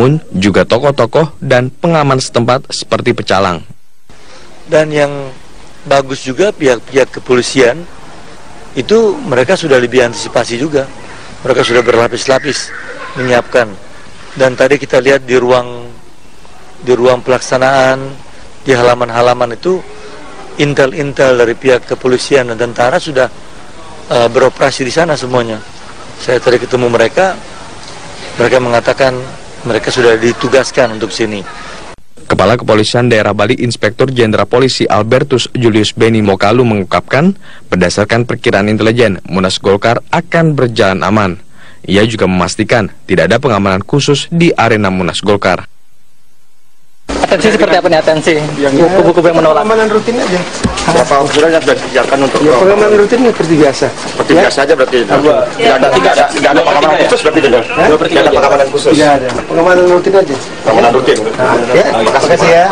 namun juga tokoh-tokoh dan pengaman setempat seperti pecalang. Dan yang bagus juga pihak-pihak kepolisian itu mereka sudah lebih antisipasi juga. Mereka sudah berlapis-lapis menyiapkan. Dan tadi kita lihat di ruang pelaksanaan, di halaman-halaman itu intel-intel dari pihak kepolisian dan tentara sudah beroperasi di sana semuanya. Saya tadi ketemu mereka mengatakan mereka sudah ditugaskan untuk sini. Kepala Kepolisian Daerah Bali Inspektur Jenderal Polisi Albertus Julius Beni Mokalu mengungkapkan, berdasarkan perkiraan intelijen, Munas Golkar akan berjalan aman. Ia juga memastikan tidak ada pengamanan khusus di arena Munas Golkar. Atensi seperti apa nih atensi? Kubu-kubu yang menolak. Pengamanan rutin aja. Berapa ukurannya sudah disediakan untuk pengamanan rutin seperti biasa. Seperti biasa aja berarti. Tidak ada pengamanan khusus berarti tidak. Tidak ada pengamanan khusus. Tidak ada. Pengamanan rutin aja. Pengamanan rutin. Ya, makasih ya.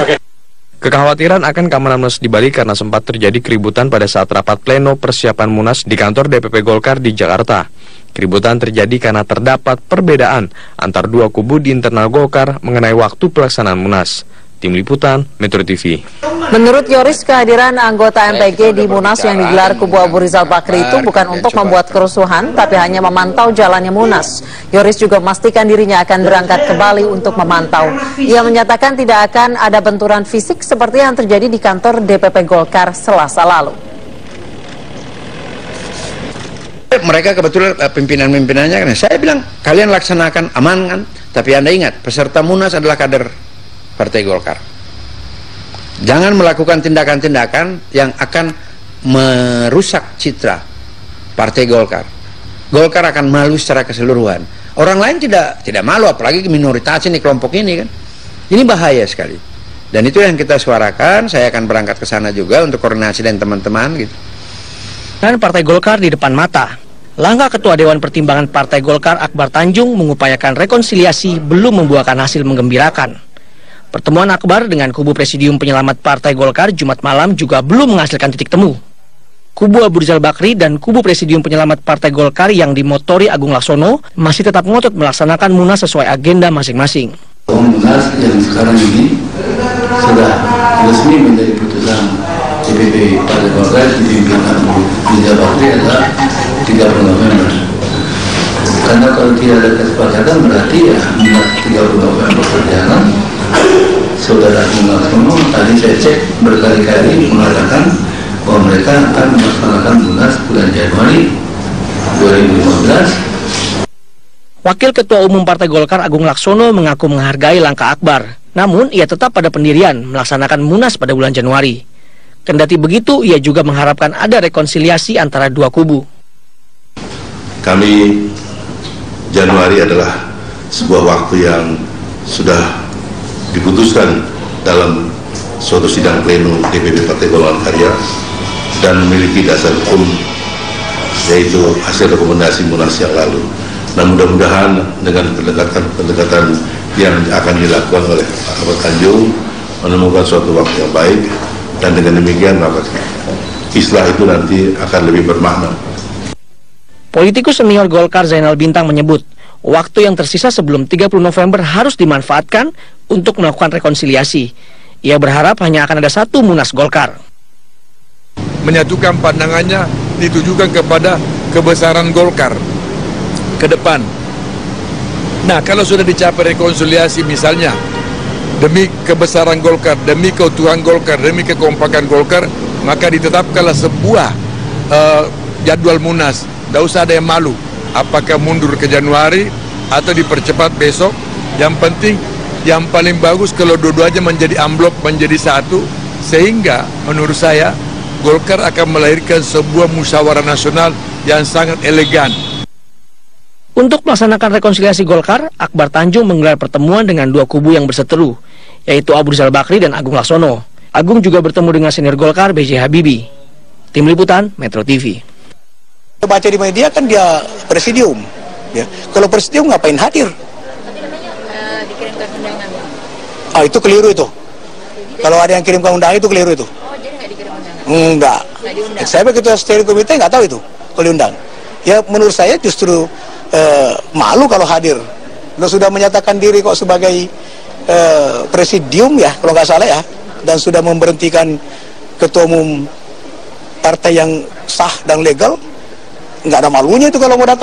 Kekhawatiran akan keamanan Munas di Bali karena sempat terjadi keributan pada saat rapat pleno persiapan Munas di kantor DPP Golkar di Jakarta. Keributan terjadi karena terdapat perbedaan antar dua kubu di internal Golkar mengenai waktu pelaksanaan Munas. Tim Liputan, Metro TV. Menurut Yoris, kehadiran anggota MPG di Munas yang digelar kubu Abu Rizal Bakri itu bukan untuk membuat kerusuhan, tapi hanya memantau jalannya Munas. Yoris juga memastikan dirinya akan berangkat ke Bali untuk memantau. Ia menyatakan tidak akan ada benturan fisik seperti yang terjadi di kantor DPP Golkar Selasa lalu. Mereka kebetulan pimpinan-pimpinannya kan, saya bilang kalian laksanakan aman kan, tapi Anda ingat peserta Munas adalah kader Partai Golkar. Jangan melakukan tindakan-tindakan yang akan merusak citra Partai Golkar. Golkar akan malu secara keseluruhan. Orang lain tidak malu, apalagi minoritas ini, kelompok ini kan. Ini bahaya sekali. Dan itu yang kita suarakan. Saya akan berangkat ke sana juga untuk koordinasi dengan teman-teman gitu. Dan Partai Golkar di depan mata. Langkah Ketua Dewan Pertimbangan Partai Golkar Akbar Tanjung mengupayakan rekonsiliasi belum membuahkan hasil menggembirakan. Pertemuan Akbar dengan kubu Presidium Penyelamat Partai Golkar Jumat malam juga belum menghasilkan titik temu. Kubu Abu Rizal Bakri dan kubu Presidium Penyelamat Partai Golkar yang dimotori Agung Laksono masih tetap ngotot melaksanakan Munas sesuai agenda masing-masing. Munas yang sekarang ini sudah resmi menjadi putusan DPP Partai Golkar dipimpin Abu Rizal Bakri adalah 30 November. Karena kalau tidak ada kesepakatan berarti ya Munas 30 November berjalan. Saudara Agung Laksono tadi saya cek berkali-kali mengatakan bahwa mereka akan melaksanakan Munas bulan Januari 2015. Wakil Ketua Umum Partai Golkar Agung Laksono mengaku menghargai langkah Akbar, namun ia tetap pada pendirian melaksanakan Munas pada bulan Januari. Kendati begitu, ia juga mengharapkan ada rekonsiliasi antara dua kubu. Kami Januari adalah sebuah waktu yang sudah diputuskan dalam suatu sidang pleno DPP Partai Golongan Karya dan memiliki dasar hukum, yaitu hasil rekomendasi Munas yang lalu. Dan mudah-mudahan dengan pendekatan yang akan dilakukan oleh Akbar Tanjung menemukan suatu waktu yang baik, dan dengan demikian maka islah itu nanti akan lebih bermakna. Politikus senior Golkar Zainal Bintang menyebut waktu yang tersisa sebelum 30 November harus dimanfaatkan untuk melakukan rekonsiliasi. Ia berharap hanya akan ada satu Munas Golkar. Menyatukan pandangannya ditujukan kepada kebesaran Golkar ke depan. Nah, kalau sudah dicapai rekonsiliasi misalnya demi kebesaran Golkar, demi keutuhan Golkar, demi kekompakan Golkar, maka ditetapkanlah sebuah jadwal Munas. Tidak usah ada yang malu apakah mundur ke Januari atau dipercepat besok. Yang penting, yang paling bagus kalau dua-duanya menjadi amblok, menjadi satu, sehingga menurut saya Golkar akan melahirkan sebuah musyawarah nasional yang sangat elegan. Untuk melaksanakan rekonsiliasi Golkar, Akbar Tanjung menggelar pertemuan dengan dua kubu yang berseteru, yaitu Abu Rizal Bakri dan Agung Laksono. Agung juga bertemu dengan senior Golkar B.J. Habibie. Tim Liputan, Metro TV. Baca di media kan dia presidium, ya. Kalau presidium ngapain hadir? Dikirimkan undangan. Ah, itu keliru itu. Kalau ada yang kirimkan undangan itu keliru itu. Oh, jadi nggak dikirim undangan? Enggak. Nggak diundang. Saya begitu steering komite nggak tahu itu kalau diundang. Ya menurut saya justru malu kalau hadir Lo sudah menyatakan diri kok sebagai presidium ya, kalau nggak salah ya, dan sudah memberhentikan ketua umum partai yang sah dan legal, nggak ada malunya itu kalau mau datang.